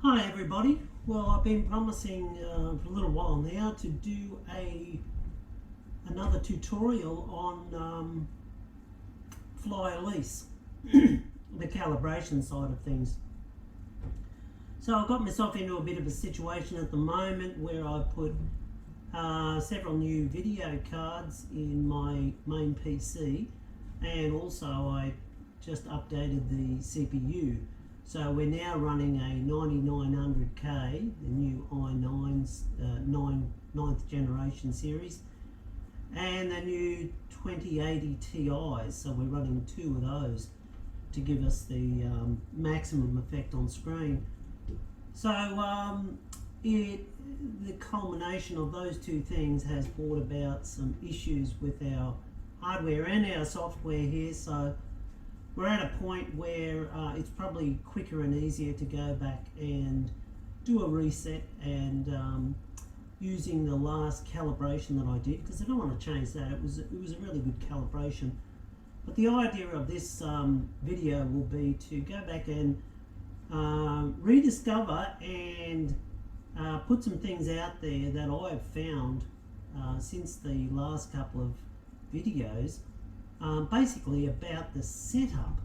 Hi everybody. Well, I've been promising for a little while now to do another tutorial on Fly-Elise, the calibration side of things. So I've got myself into a bit of a situation at the moment where I put several new video cards in my main PC, and also I just updated the CPU. So we're now running a 9900K, the new i9's 9th generation series, and the new 2080 Ti's. So we're running two of those to give us the maximum effect on screen. So the culmination of those two things has brought about some issues with our hardware and our software here. So we're at a point where it's probably quicker and easier to go back and do a reset and using the last calibration that I did, because I don't want to change that. It was a really good calibration. But the idea of this video will be to go back and rediscover and put some things out there that I've found since the last couple of videos. Basically about the setup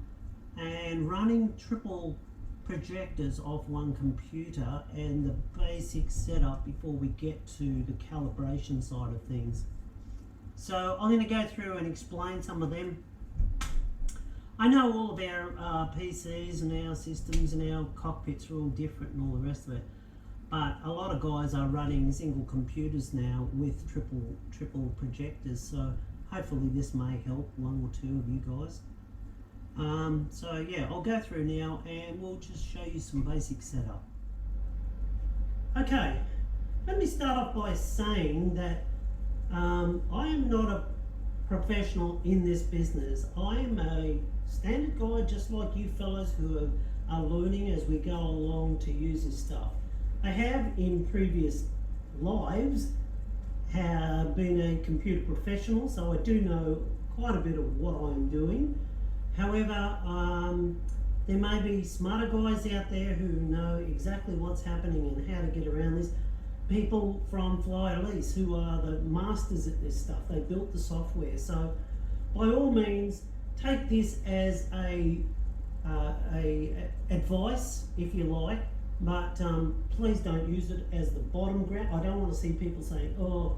and running triple projectors off one computer and the basic setup before we get to the calibration side of things. So I'm going to go through and explain some of them. I know all of our PCs and our systems and our cockpits are all different and all the rest of it, but a lot of guys are running single computers now with triple projectors, so hopefully this may help one or two of you guys. So yeah, I'll go through now and we'll just show you some basic setup. Okay, let me start off by saying that I am not a professional in this business. I am a standard guy just like you fellas who are learning as we go along to use this stuff. I have in previous lives have been a computer professional, so I do know quite a bit of what I'm doing. However, there may be smarter guys out there who know exactly what's happening and how to get around this. People from Fly-Elise who are the masters at this stuff. They built the software. So by all means, take this as a advice, if you like, but please don't use it as the bottom ground. I don't want to see people saying, oh,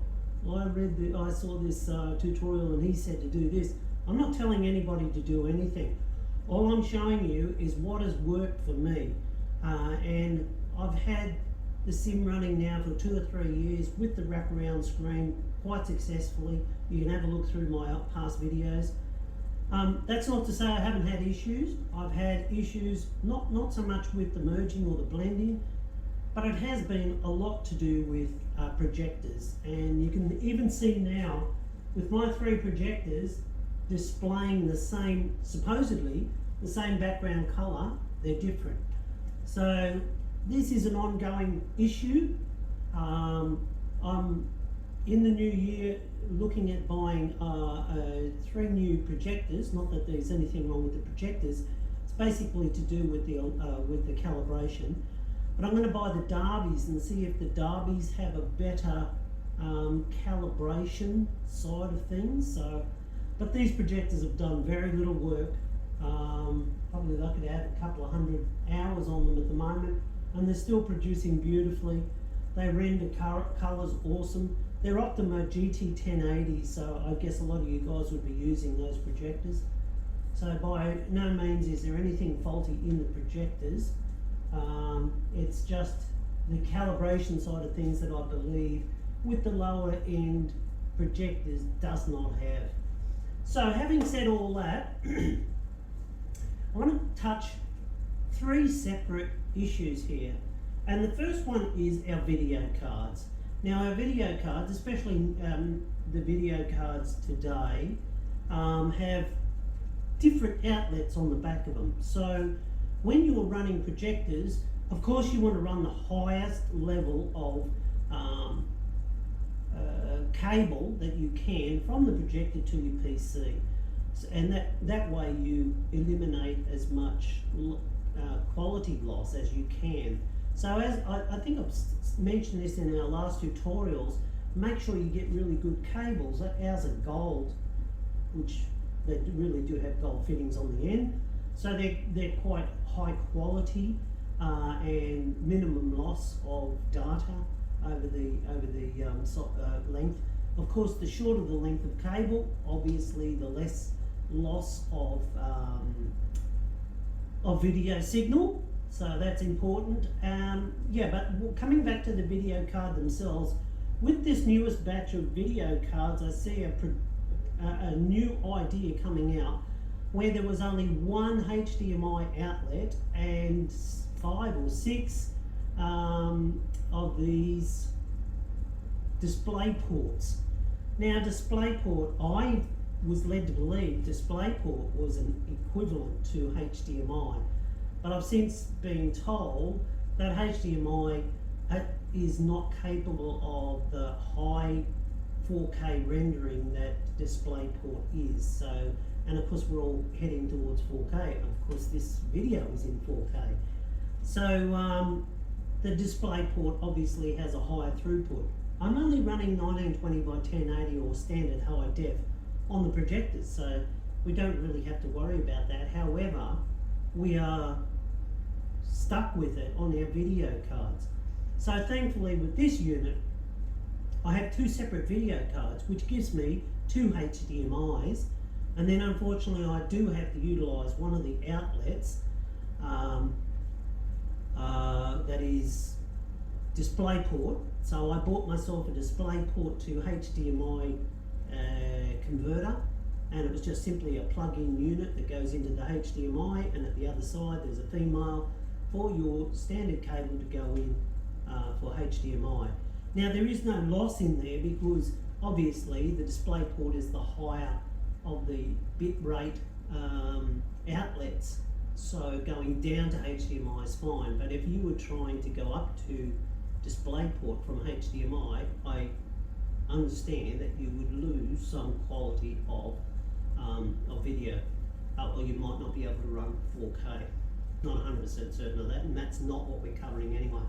I saw this tutorial and he said to do this. I'm not telling anybody to do anything. All I'm showing you is what has worked for me. And I've had the sim running now for 2 or 3 years with the wraparound screen quite successfully. You can have a look through my past videos. That's not to say I haven't had issues. I've had issues not so much with the merging or the blending, but it has been a lot to do with projectors. And you can even see now with my 3 projectors displaying the same, supposedly the same background color, they're different. So this is an ongoing issue. I'm in the new year looking at buying 3 new projectors. Not that there's anything wrong with the projectors. It's basically to do with the calibration. But I'm going to buy the Derbies and see if the Derbies have a better calibration side of things. So, but these projectors have done very little work. Probably lucky to have a couple of 100 hours on them at the moment, and they're still producing beautifully. They render colors awesome. They're Optima GT1080, so I guess a lot of you guys would be using those projectors. So by no means is there anything faulty in the projectors. It's just the calibration side of things that I believe with the lower end projectors does not have. So having said all that, I want to touch 3 separate issues here. And the first one is our video cards. Now our video cards, especially the video cards today, have different outlets on the back of them. So when you're running projectors, of course you want to run the highest level of cable that you can from the projector to your PC. And that way you eliminate as much quality loss as you can. So as I think I've mentioned this in our last tutorials, make sure you get really good cables. Ours are gold, which they really do have gold fittings on the end. So they're quite high quality and minimum loss of data over the length. Of course, the shorter the length of cable, obviously the less loss of video signal. So that's important. Yeah, but coming back to the video card themselves, with this newest batch of video cards, I see a new idea coming out where there was only one HDMI outlet and 5 or 6 of these display ports. Now, DisplayPort, I was led to believe DisplayPort was an equivalent to HDMI, but I've since been told that HDMI is not capable of the high 4K rendering that DisplayPort is. So, and of course we're all heading towards 4K. Of course this video is in 4K. So the DisplayPort obviously has a higher throughput. I'm only running 1920 by 1080 or standard high def on the projectors, so we don't really have to worry about that. However, we are stuck with it on our video cards. So thankfully with this unit, I have 2 separate video cards, which gives me 2 HDMIs, and then unfortunately I do have to utilise one of the outlets that is DisplayPort. So I bought myself a DisplayPort to HDMI converter, and it was just simply a plug-in unit that goes into the HDMI, and at the other side there's a female for your standard cable to go in for HDMI. Now there is no loss in there because obviously the DisplayPort is the higher of the bit rate outlets, so going down to HDMI is fine, but if you were trying to go up to DisplayPort from HDMI, I understand that you would lose some quality of video, or you might not be able to run 4K. Not 100% certain of that, and that's not what we're covering anyway.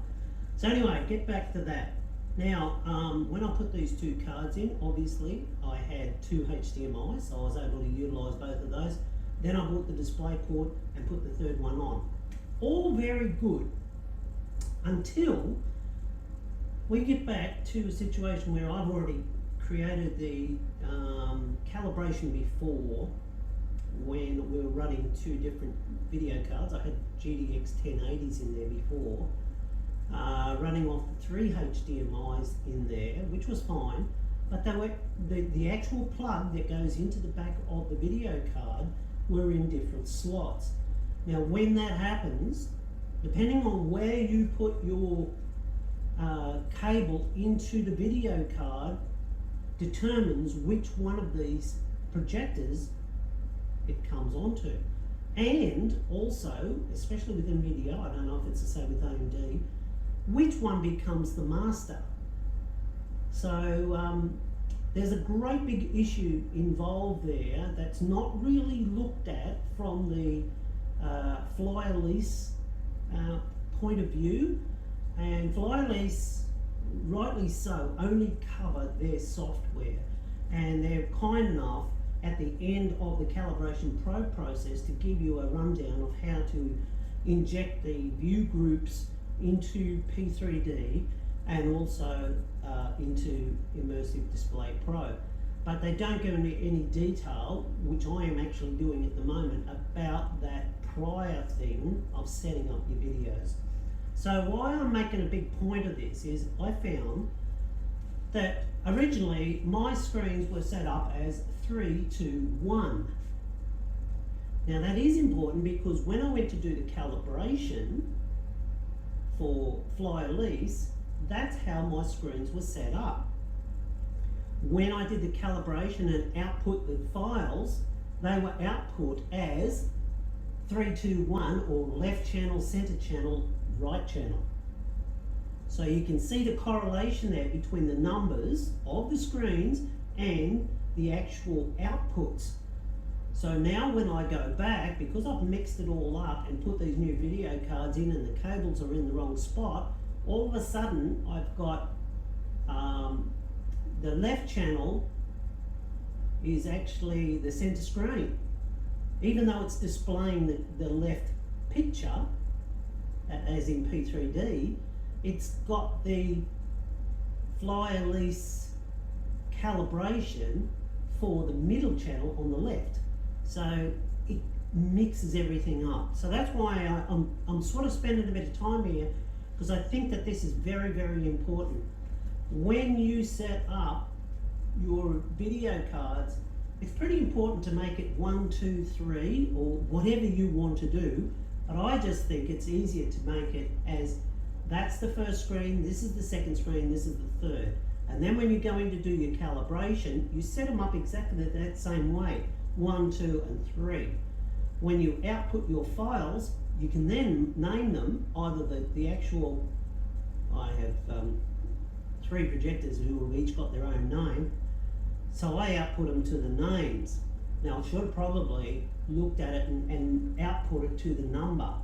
So anyway, get back to that. Now, when I put these 2 cards in, obviously I had 2 HDMIs, so I was able to utilise both of those. Then I bought the DisplayPort and put the 3rd one on. All very good until we get back to a situation where I've already created the calibration before, when we were running 2 different video cards. I had GTX 1080s in there before, running off 3 HDMIs in there, which was fine, but they were the actual plug that goes into the back of the video card were in different slots. Now when that happens, depending on where you put your cable into the video card determines which one of these projectors it comes onto. And also, especially with NVIDIA, I don't know if it's the same with AMD, which one becomes the master. So there's a great big issue involved there that's not really looked at from the Fly-Elise point of view. And Fly-Elise, rightly so, only cover their software, and they're kind enough at the end of the Calibration Pro process to give you a rundown of how to inject the ViewGroups into P3D and also into Immersive Display Pro. But they don't go into any detail, which I am actually doing at the moment, about that prior thing of setting up your videos. So why I'm making a big point of this is I found that originally my screens were set up as 3, 2, 1. Now that is important because when I went to do the calibration for Fly-Elise, that's how my screens were set up. When I did the calibration and output the files, they were output as 3, 2, 1, or left channel, center channel, right channel. So you can see the correlation there between the numbers of the screens and the actual outputs. So now when I go back, because I've mixed it all up and put these new video cards in and the cables are in the wrong spot, all of a sudden I've got the left channel is actually the center screen. Even though it's displaying the left picture, as in P3D, it's got the Fly-Elise calibration for the middle channel on the left. So it mixes everything up. So that's why I'm sort of spending a bit of time here, because I think that this is very, very important. When you set up your video cards, it's pretty important to make it 1, 2, 3, or whatever you want to do. But I just think it's easier to make it as that's the first screen, this is the second screen, this is the third. And then when you're going to do your calibration, you set them up exactly that same way, 1, 2, and 3. When you output your files, you can then name them, either the actual, I have 3 projectors who have each got their own name, so I output them to the names. Now I should have probably looked at it and output it to the number.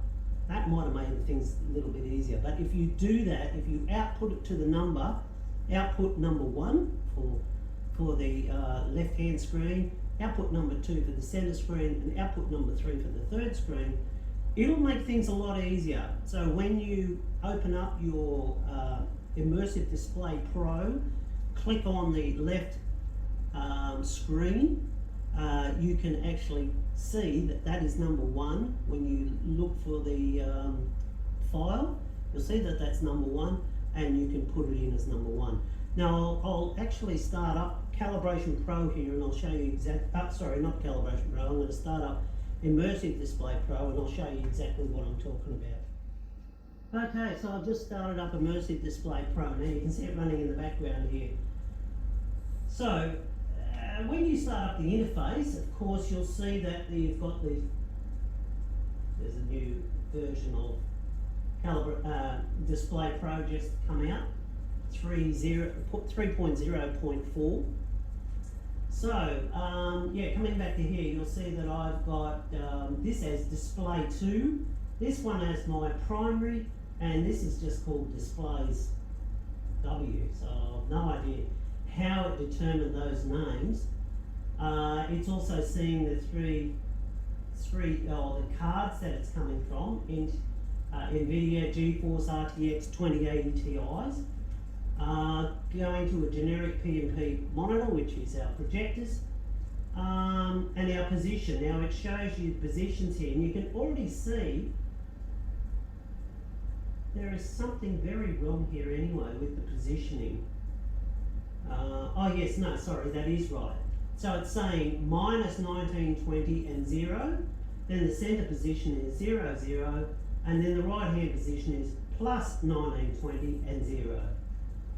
That might have made things a little bit easier, but if you do that, if you output it to the number, output number 1 for the left-hand screen, output number 2 for the center screen, and output number 3 for the third screen, it'll make things a lot easier. So when you open up your Immersive Display Pro, click on the left screen, you can actually see that is number 1. When you look for the file, you'll see that that's number 1, and you can put it in as number 1. Now I'll actually start up Calibration Pro here, and I'll show you sorry, not Calibration Pro, I'm going to start up Immersive Display Pro, and I'll show you exactly what I'm talking about. Okay, so I've just started up Immersive Display Pro. Now you can see it running in the background here. So when you start up the interface, of course, you'll see that you've got there's a new version of Display Pro just come out, 3.0.4. So yeah, coming back to here, you'll see that I've got this as Display 2, this one as my primary, and this is just called Displays W. So I've no idea how it determined those names. It's also seeing the the cards that it's coming from in NVIDIA GeForce RTX 2080 Ti's. Going to a generic PMP monitor, which is our projectors, and our position. Now it shows you positions here, and you can already see there is something very wrong here anyway with the positioning. Oh yes, no, sorry, that is right. So it's saying minus 1920 and 0, then the center position is 0, 0, and then the right hand position is plus 1920 and 0.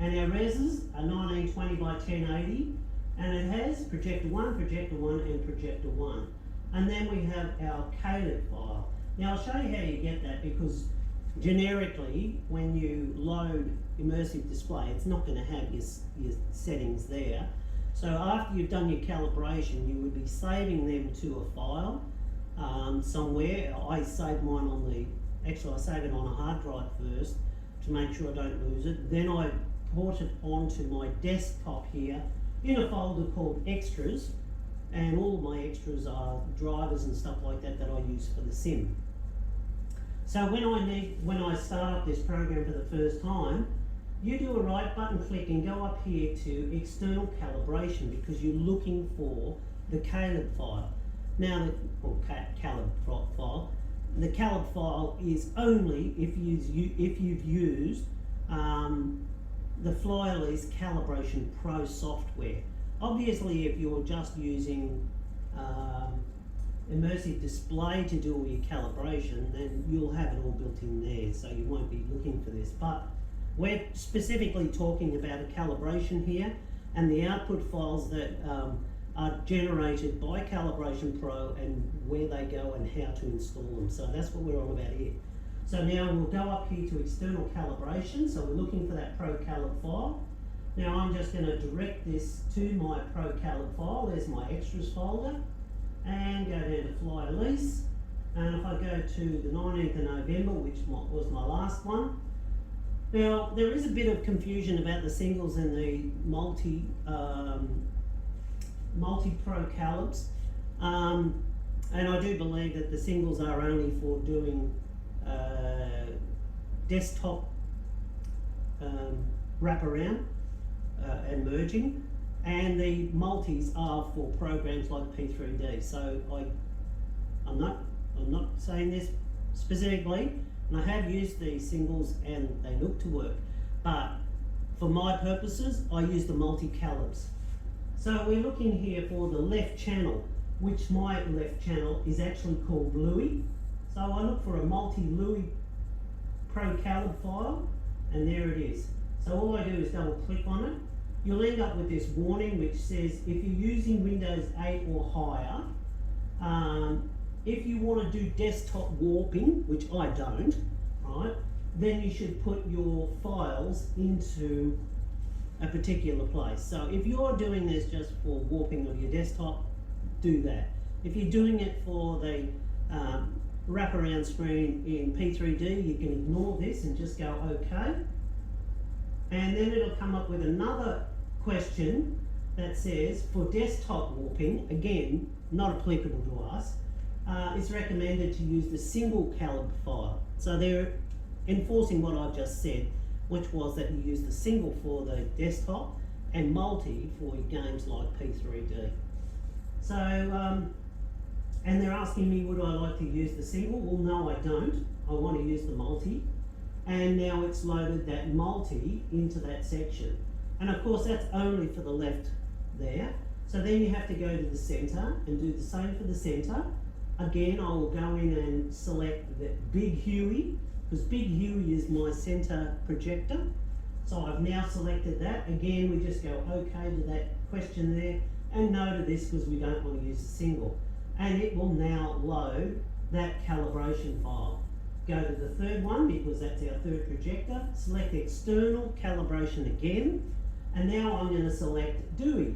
And our reses are 1920 by 1080, and it has projector 1, and projector 1. And then we have our Calib file. Now I'll show you how you get that, because generically when you load Immersive Display, it's not going to have your settings there. So after you've done your calibration, you would be saving them to a file somewhere. I save mine on I save it on a hard drive first to make sure I don't lose it. Then I port it onto my desktop here in a folder called Extras, and all of my extras are drivers and stuff like that I use for the sim. So when I start up this program for the first time, you do a right button click and go up here to external calibration, because you're looking for the Calib file. Now, Calib file. The Calib file is only if you've used the Fly-Elise Calibration Pro software. Obviously, if you're just using Immersive Display to do all your calibration, then you'll have it all built in there, so you won't be looking for this. But we're specifically talking about a calibration here, and the output files that are generated by Calibration Pro and where they go and how to install them. So that's what we're on about here. So now we'll go up here to external calibration. So we're looking for that Pro Calib file. Now I'm just going to direct this to my Pro Calib file. There's my extras folder. and go down to Fly-Elise. And if I go to the 19th of November, which was my last one. Now, there is a bit of confusion about the singles and the multi-pro calibs. And I do believe that the singles are only for doing desktop wraparound and merging, and the multis are for programs like P3D. So I'm not saying this specifically, and I have used these singles and they look to work, but for my purposes I use the multi-calibs. So we're looking here for the left channel, which my left channel is actually called Louis. So I look for a multi-Louis Pro Calib file, and there it is. So all I do is double click on it. You'll end up with this warning which says if you're using Windows 8 or higher, if you want to do desktop warping, which I don't, right, then you should put your files into a particular place. So if you're doing this just for warping of your desktop, do that. If you're doing it for the wraparound screen in P3D, you can ignore this and just go OK. And then it'll come up with another question that says, for desktop warping, again, not applicable to us, it's recommended to use the single calib file. So they're enforcing what I've just said, which was that you use the single for the desktop and multi for your games like P3D. So, and they're asking me, would I like to use the single? Well, no, I don't. I want to use the multi. And now it's loaded that multi into that section. And of course, that's only for the left there. So then you have to go to the center and do the same for the center. Again, I will go in and select the Big Huey, because Big Huey is my center projector. So I've now selected that. Again, we just go OK to that question there, and no to this because we don't want to use the single. And it will now load that calibration file. Go to the third one because that's our third projector. Select external calibration again, and now I'm going to select Dewey.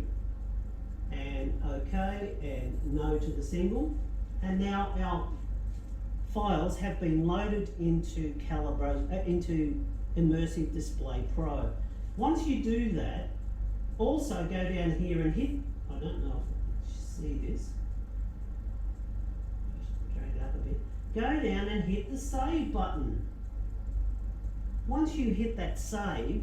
And OK, and no to the single. And now our files have been loaded into Immersive Display Pro. Once you do that, also go down here and hit, I don't know if you see this, just drag it up a bit. Go down and hit the save button. Once you hit that save,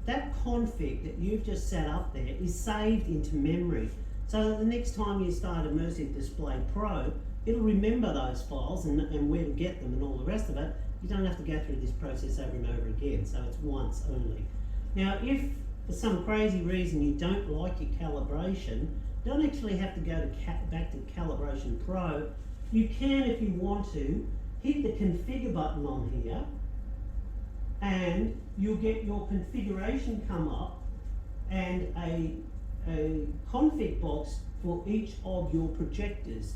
that config that you've just set up there is saved into memory. So that the next time you start Immersive Display Pro, it'll remember those files and where to get them and all the rest of it. You don't have to go through this process over and over again, so it's once only. Now, if for some crazy reason you don't like your calibration, you don't actually have to go to back to Calibration Pro. You can, if you want to, hit the configure button on here, and you'll get your configuration come up and a config box for each of your projectors.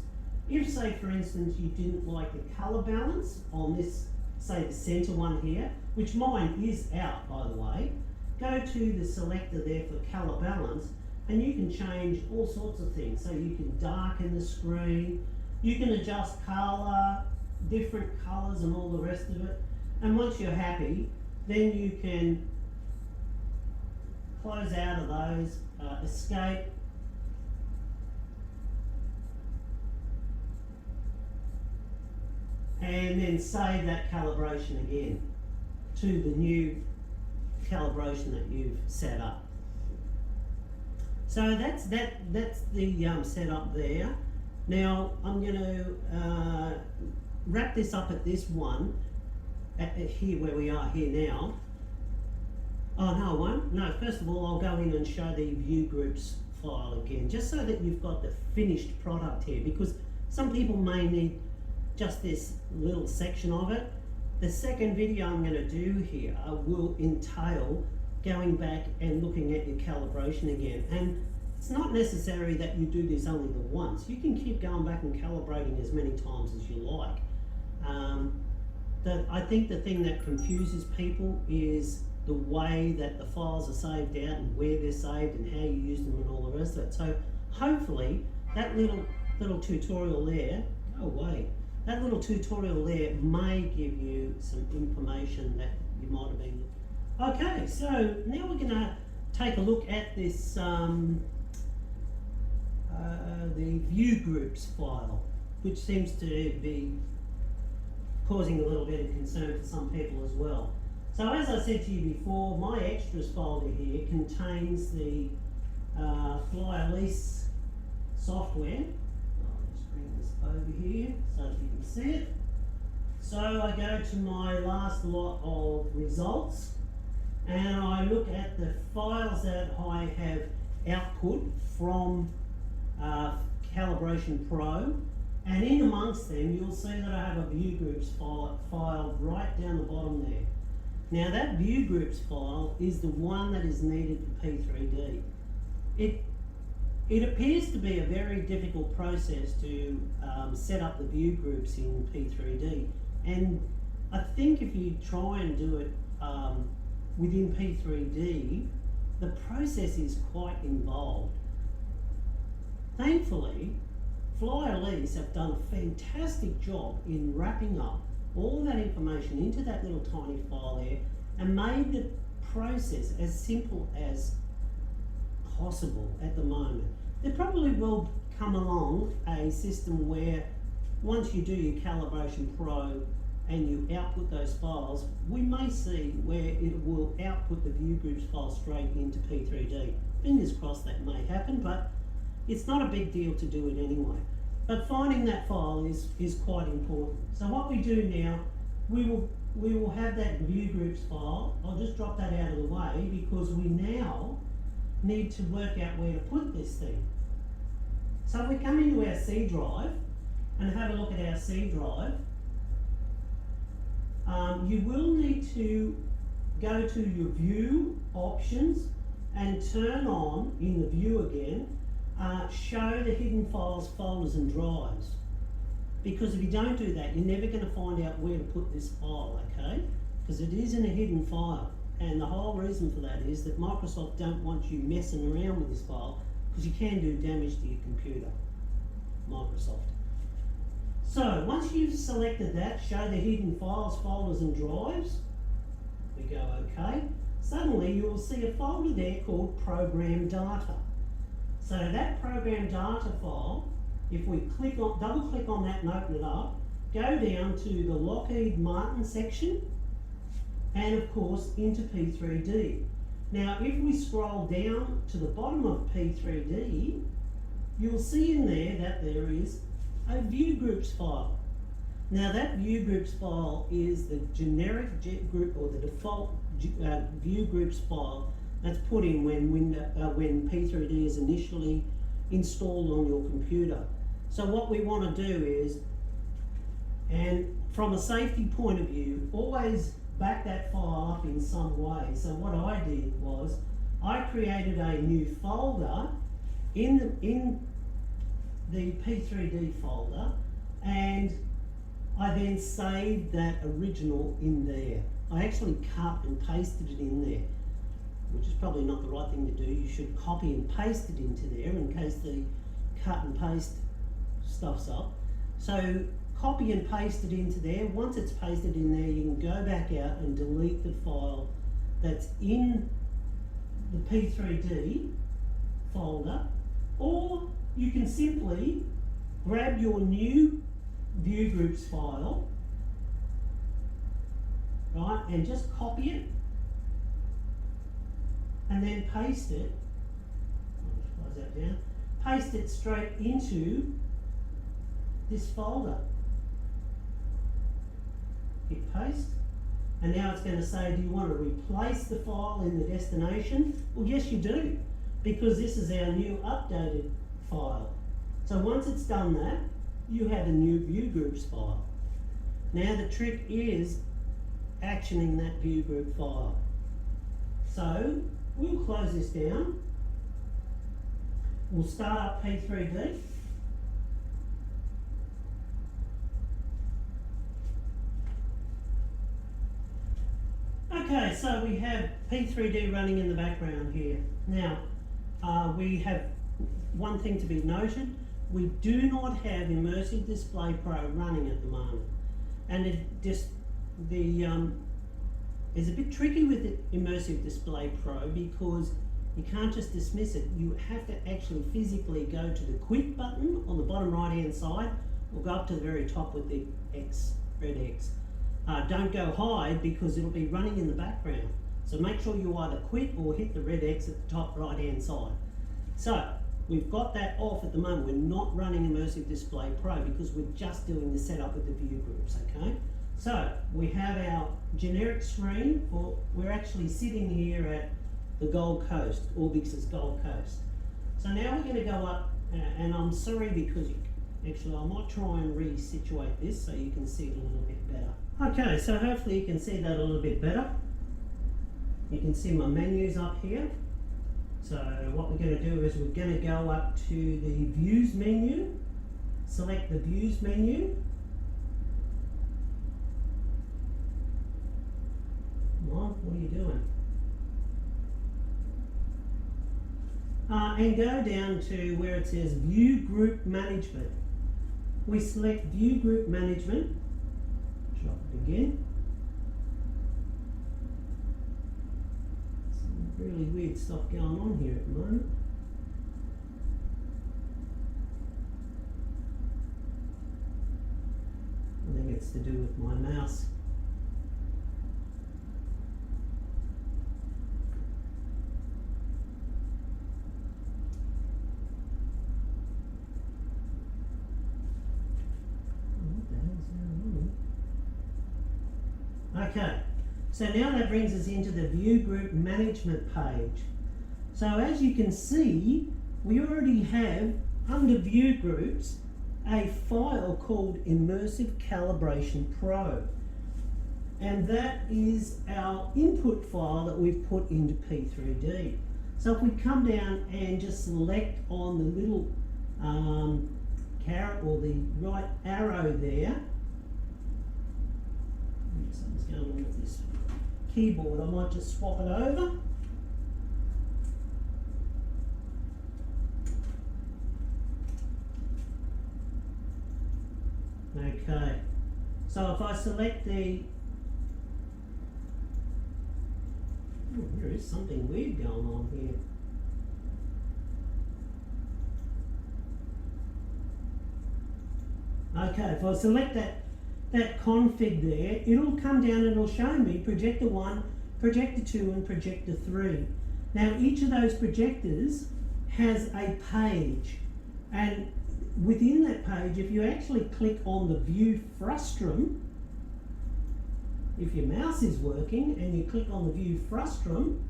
If, say, for instance, you didn't like the color balance on this, say, the center one here, which mine is out, by the way, go to the selector there for color balance, and you can change all sorts of things. So you can darken the screen, you can adjust color, different colors and all the rest of it. And once you're happy, then you can close out of those, escape, and then save that calibration again to the new calibration that you've set up. So that's the setup there. Now I'm going to wrap this up at this one, at here where we are here now. Oh no, I won't. No, first of all I'll go in and show the ViewGroups file again, just so that you've got the finished product here, because some people may need just this little section of it. The second video I'm going to do here will entail going back and looking at your calibration again. And it's not necessary that you do this only the once. You can keep going back and calibrating as many times as you like. I think the thing that confuses people is the way that the files are saved out and where they're saved and how you use them and all the rest of it. So hopefully that little little tutorial there, go away. That little tutorial there may give you some information that you might have been. Okay, so now we're going to take a look at this, the ViewGroups file, which seems to be causing a little bit of concern for some people as well. So as I said to you before, my extras folder here contains the Fly-Elise software. I'll just bring this over here so that you can see it. So I go to my last lot of results and I look at the files that I have output from Calibration Pro, and in amongst them you'll see that I have a ViewGroups file right down the bottom there. Now that ViewGroups file is the one that is needed for P3D. It appears to be a very difficult process to set up the ViewGroups in P3D, and I think if you try and do it within P3D, the process is quite involved. Thankfully, Fly-Elise have done a fantastic job in wrapping up all that information into that little tiny file there and made the process as simple as possible at the moment. There probably will come along a system where once you do your Calibration Pro and you output those files, we may see where it will output the ViewGroups file straight into P3D. Fingers crossed that may happen, but it's not a big deal to do it anyway. But finding that file is quite important. So what we do now, we will have that ViewGroups file. I'll just drop that out of the way because we now need to work out where to put this thing. So we come into our C drive and have a look at our C drive. You will need to go to your view options and turn on in the view again, show the hidden files, folders and drives. Because if you don't do that, you're never going to find out where to put this file, okay? Because it isn't a hidden file. And the whole reason for that is that Microsoft don't want you messing around with this file because you can do damage to your computer, Microsoft. So once you've selected that, show the hidden files, folders and drives, we go OK. Suddenly you will see a folder there called Program Data. So that Program Data file, if we double click on that and open it up, go down to the Lockheed Martin section and of course into P3D. Now if we scroll down to the bottom of P3D, you'll see in there that there is a ViewGroups file. Now that ViewGroups file is the generic group or the default ViewGroups file that's put in when P3D is initially installed on your computer. So what we want to do is, and from a safety point of view, always back that file up in some way. So what I did was I created a new folder in the P3D folder, and I then saved that original in there. I actually cut and pasted it in there, which is probably not the right thing to do. You should copy and paste it into there in case the cut and paste stuff's up. So copy and paste it into there. Once it's pasted in there, you can go back out and delete the file that's in the P3D folder, or you can simply grab your new ViewGroups file, right, and just copy it and then paste it. I'll just close that down. Paste it straight into this folder. Hit paste, and now it's going to say, do you want to replace the file in the destination? Well, yes you do, because this is our new updated file. So once it's done that, you have a new ViewGroups file. Now the trick is actioning that ViewGroup file. So we'll close this down. We'll start up P3D. Okay, so we have P3D running in the background here. Now, we have one thing to be noted. we do not have Immersive Display Pro running at the moment, and it just it's a bit tricky with the Immersive Display Pro because you can't just dismiss it. You have to actually physically go to the quit button on the bottom right hand side, or go up to the very top with the X, red X. Don't go hide because it'll be running in the background. So make sure you either quit or hit the red X at the top right hand side. So we've got that off at the moment. We're not running Immersive Display Pro because we're just doing the setup with the view groups, okay? So we have our generic screen, or we're actually sitting here at the Gold Coast, Orbix's Gold Coast. So now we're going to go up, and I'm sorry because actually I might try and resituate this so you can see it a little bit better. Okay, so hopefully you can see that a little bit better. You can see my menus up here. So what we're going to do is we're going to go up to the Views menu, select the Views menu. Come on, what are you doing? And go down to where it says View Group Management. We select View Group Management, drop it again. Some really weird stuff going on here at the moment. I think it's to do with my mouse. Okay, so now that brings us into the View Group Management page. So as you can see, we already have, under View Groups, a file called Immersive Calibration Pro. And that is our input file that we've put into P3D. So if we come down and just select on the little caret or the right arrow there, something's going on with this keyboard, I might just swap it over. Okay, so if I select the, oh, there is something weird going on here. Okay, if I select that config there, it'll come down and it'll show me projector 1, projector 2 and projector 3. Now each of those projectors has a page, and within that page, if you actually click on the view frustum, if your mouse is working and you click on the view frustum,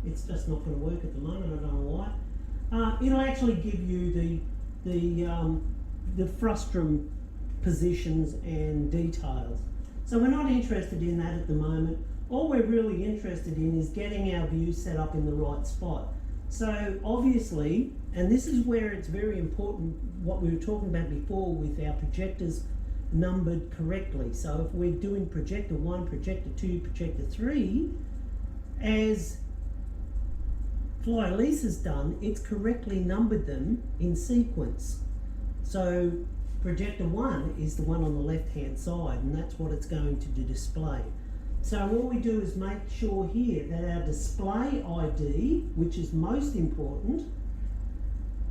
it's just not going to work at the moment, I don't know why. It'll actually give you the frustum positions and details. So we're not interested in that at the moment. All we're really interested in is getting our view set up in the right spot. So obviously, and this is where it's very important what we were talking about before with our projectors numbered correctly. So if we're doing projector 1, projector 2, projector 3, as Fly-Elise has done, it's correctly numbered them in sequence. So projector 1 is the one on the left hand side, and that's what it's going to display. So all we do is make sure here that our display ID, which is most important,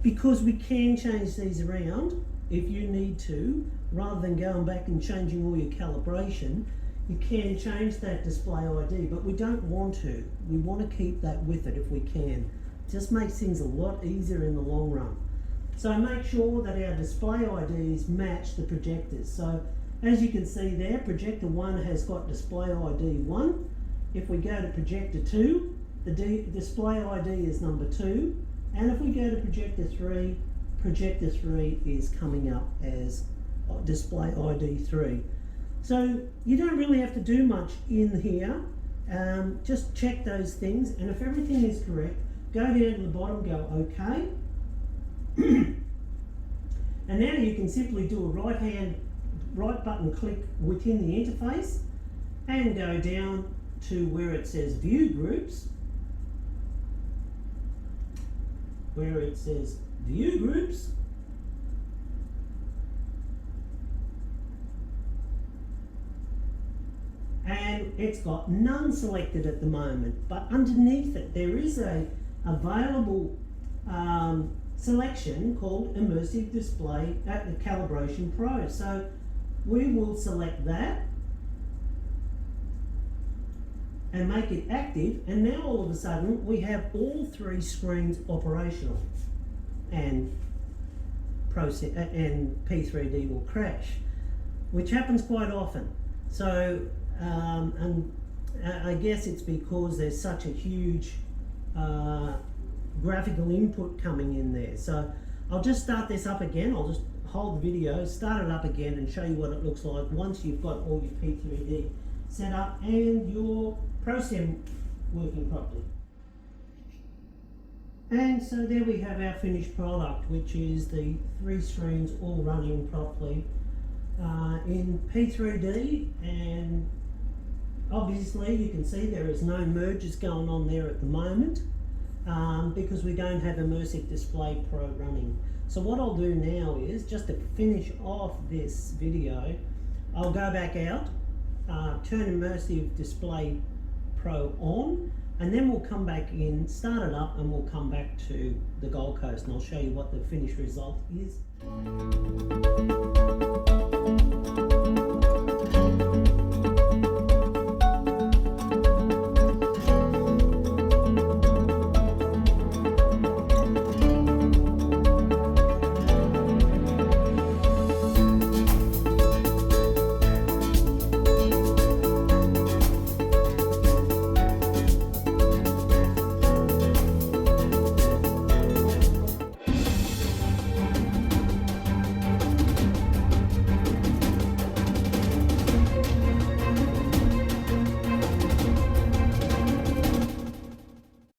because we can change these around if you need to, rather than going back and changing all your calibration, you can change that display ID, but we don't want to. We want to keep that with it if we can. It just makes things a lot easier in the long run. So make sure that our display IDs match the projectors. So as you can see there, projector 1 has got display ID 1. If we go to projector 2, the display ID is number 2. And if we go to projector 3 is coming up as display ID 3. So you don't really have to do much in here. Just check those things, and if everything is correct, go down to the bottom, go OK. And now you can simply do a right hand right button click within the interface and go down to where it says View Groups, and it's got none selected at the moment, but underneath it there is a available selection called Immersive Display at the Calibration Pro. So we will select that and make it active, and now all of a sudden we have all three screens operational, and P3D will crash, which happens quite often. So and I guess it's because there's such a huge graphical input coming in there. So I'll just start this up again. I'll just hold the video, start it up again, and show you what it looks like once you've got all your P3D set up and your ProSim working properly. And so there we have our finished product, which is the three screens all running properly in P3D, and obviously you can see there is no merges going on there at the moment because we don't have Immersive Display Pro running. So what I'll do now is, just to finish off this video, I'll go back out, turn Immersive Display Pro on, and then we'll come back in, start it up, and we'll come back to the Gold Coast and I'll show you what the finished result is.